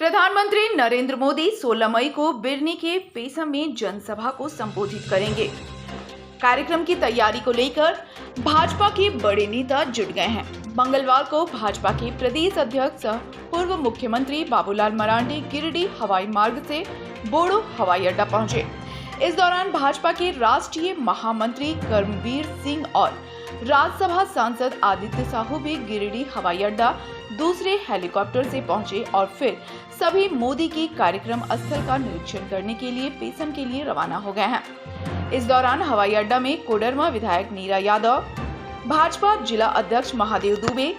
प्रधानमंत्री नरेंद्र मोदी 16 मई को बिरनी के पेसम में जनसभा को संबोधित करेंगे। कार्यक्रम की तैयारी को लेकर भाजपा के बड़े नेता जुट गए हैं। मंगलवार को भाजपा के प्रदेश अध्यक्ष पूर्व मुख्यमंत्री बाबूलाल मरांडी गिरिडीह हवाई मार्ग से बोड़ो हवाई अड्डा पहुंचे। इस दौरान भाजपा के राष्ट्रीय महामंत्री कर्मवीर सिंह और राज्यसभा सांसद आदित्य साहू भी गिरिडीह हवाई अड्डा दूसरे हेलीकॉप्टर से पहुंचे और फिर सभी मोदी की कार्यक्रम स्थल का निरीक्षण करने के लिए पेसम के लिए रवाना हो गए हैं। इस दौरान हवाई अड्डा में कोडरमा विधायक नीरा यादव, भाजपा जिला अध्यक्ष महादेव दुबे,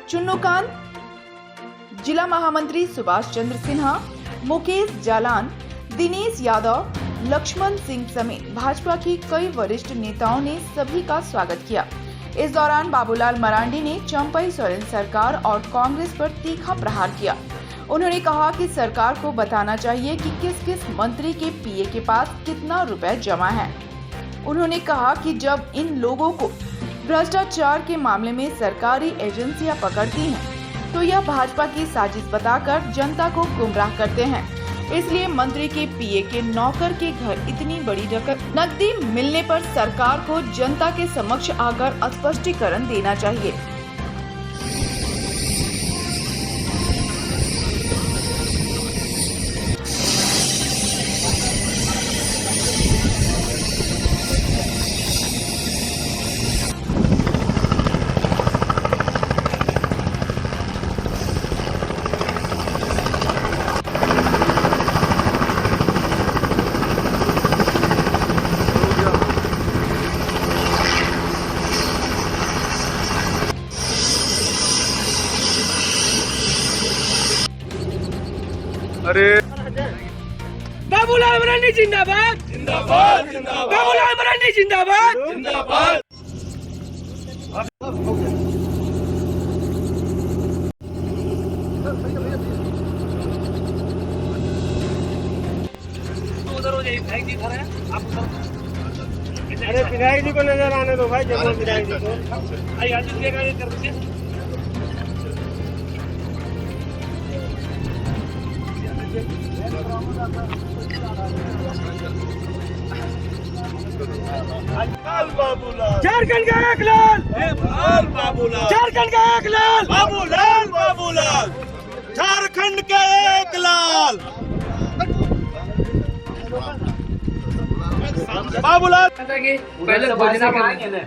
चुन्नूकांत, जिला महामंत्री सुभाष चंद्र सिन्हा, मुकेश जालान, दिनेश यादव, लक्ष्मण सिंह समेत भाजपा के कई वरिष्ठ नेताओं ने सभी का स्वागत किया। इस दौरान बाबूलाल मरांडी ने चंपई सोरेन सरकार और कांग्रेस पर तीखा प्रहार किया। उन्होंने कहा कि सरकार को बताना चाहिए कि किस किस मंत्री के पीए के पास कितना रुपए जमा है। उन्होंने कहा कि जब इन लोगों को भ्रष्टाचार के मामले में सरकारी एजेंसियां पकड़ती हैं, तो यह भाजपा की साजिश बताकर जनता को गुमराह करते हैं। इसलिए मंत्री के पीए के नौकर के घर इतनी बड़ी रकम नकदी मिलने पर सरकार को जनता के समक्ष आकर स्पष्टीकरण देना चाहिए। अरे बाबूलाल मरांडी जिंदाबाद जिंदाबाद जिंदाबाद बाबूलाल मरांडी जिंदाबाद जिंदाबाद। उधर हो जाइए, विधायक जी खड़े हैं, आप उधर। अरे विधायक जी को नजर आने दो भाई, जब विधायक जी को आइए आगे देखा ये कर दीजिए। झारखंड का एक लाल, बाबूलाल झारखंड का एक लाल, बाबूलाल बाबूलाल झारखंड के एक लाल बाबूलाल। पहले भोजना करेंगे ना।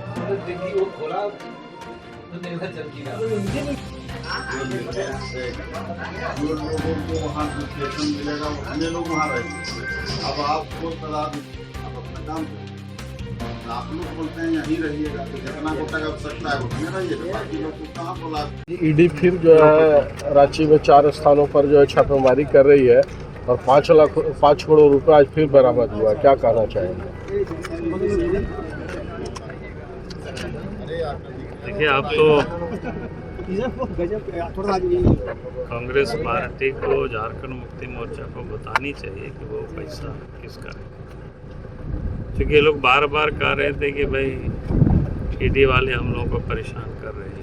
जो लोगों को वहाँ विश्लेषण मिलेगा उतने लोग वहाँ रहेंगे। अब आपको आप अपना काम आप लोग बोलते हैं यहीं रहिएगा, तो जितना को तक आवश्यकता है उतने रहिएगा, बाकी लोग को कहाँ बोला। ईडी फिर जो है रांची में 4 स्थानों पर जो है छापेमारी कर रही है और 5 करोड़ रुपए आज फिर बरामद हुआ। क्या कहना चाहेंगे? देखिए, आप तो कांग्रेस पार्टी को, झारखंड मुक्ति मोर्चा को बतानी चाहिए कि वो पैसा किसका है, क्योंकि ये लोग बार बार कह रहे थे कि भाई ईडी वाले हम लोगों को परेशान कर रहे हैं,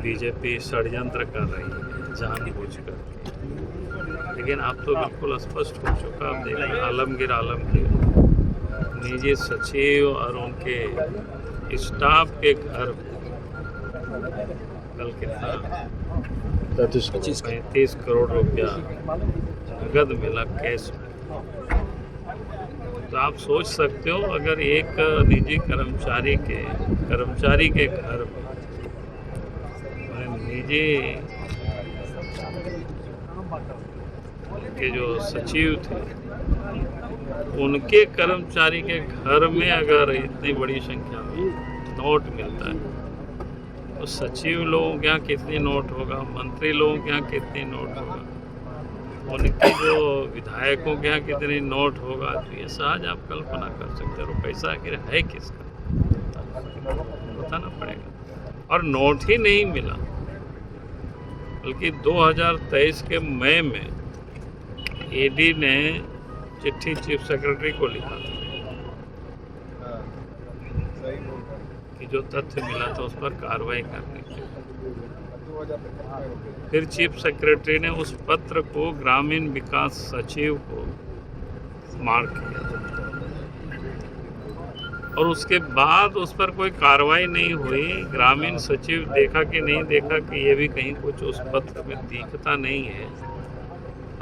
बीजेपी षड्यंत्र कर रही है जानबूझकर। लेकिन अब तो बिल्कुल स्पष्ट हो चुका। आप देखें, आलमगीर निजी सचिव और उनके स्टाफ के घर कल कितना 35 करोड़ रुपया नगद मिला कैश में। तो आप सोच सकते हो, अगर एक निजी कर्मचारी के घर में निजी के जो सचिव थे उनके कर्मचारी के घर में अगर इतनी बड़ी संख्या में नोट मिलता है, तो सचिव लोगों के यहाँ कितनी नोट होगा, मंत्री लोगों के यहाँ कितनी नोट होगा, उनके जो विधायकों के यहाँ कितनी नोट होगा। तो ये सहज आप कल्पना कर सकते हो। पैसा आखिर है किसका, बताना पड़ेगा। और नोट ही नहीं मिला, बल्कि 2023 के मई में ईडी ने चिट्ठी चीफ सेक्रेटरी को लिखा था कि जो तथ्य मिला था उस पर कार्रवाई करने के लिए। फिर चीफ सेक्रेटरी ने उस पत्र को ग्रामीण विकास सचिव को मार्क किया और उसके बाद उस पर कोई कार्रवाई नहीं हुई। ग्रामीण सचिव देखा कि नहीं देखा कि ये भी कहीं कुछ उस पत्र में दिखता नहीं है,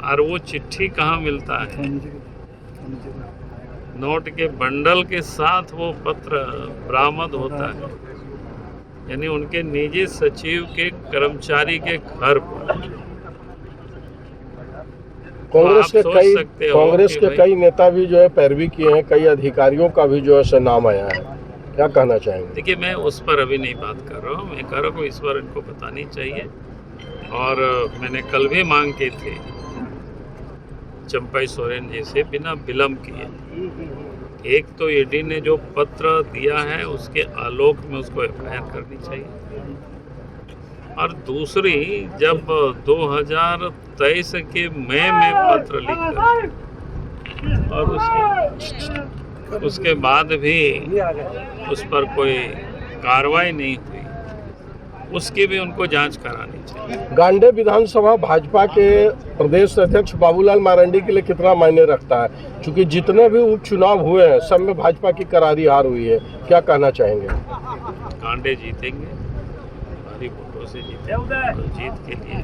और वो चिट्ठी कहाँ मिलता है? नोट के बंडल के साथ वो पत्र बरामद होता है, यानी उनके निजी सचिव के कर्मचारी के घर पर। कांग्रेस आप सोच सकते हो कांग्रेस कि के भाई- कई नेता भी जो है पैरवी किए हैं, कई अधिकारियों का भी जो है सो नाम आया है, क्या कहना चाहेंगे? देखिए, मैं उस पर अभी नहीं बात कर रहा हूँ। मैं कह रहा हूँ इस बार इनको बतानी चाहिए, और मैंने कल भी मांग की थी चंपाई सोरेन जी से बिना विलम्ब किए। एक तो ईडी ने जो पत्र दिया है उसके आलोक में उसको एफआईआर करनी चाहिए, और दूसरी जब 2023 के मई में पत्र लिखकर और उसके बाद भी उस पर कोई कार्रवाई नहीं हुई, उसकी भी उनको जांच करानी चाहिए। गांडे विधानसभा भाजपा के प्रदेश अध्यक्ष बाबूलाल मारंडी के लिए कितना मायने रखता है? क्योंकि जितने भी उपचुनाव हुए हैं सब में भाजपा की करारी हार हुई है, क्या कहना चाहेंगे? गांडे जीतेंगे, भारी वोटों से जीतेंगे, और जीत के लिए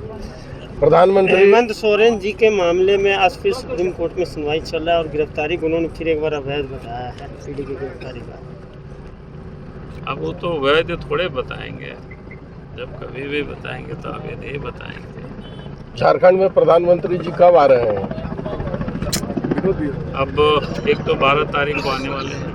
प्रधानमंत्री हेमंत सोरेन जी के मामले में आज फिर सुप्रीम कोर्ट में सुनवाई चल रहा है और गिरफ्तारी को उन्होंने फिर एक बार अवैध बताया है। ईडी की गिरफ्तारी का अब वो तो वैध थोड़े बताएंगे, जब कभी भी बताएंगे तो अवैध ही बताएंगे। झारखंड में प्रधानमंत्री जी कब आ रहे हैं? अब एक तो 12 तारीख को आने वाले हैं,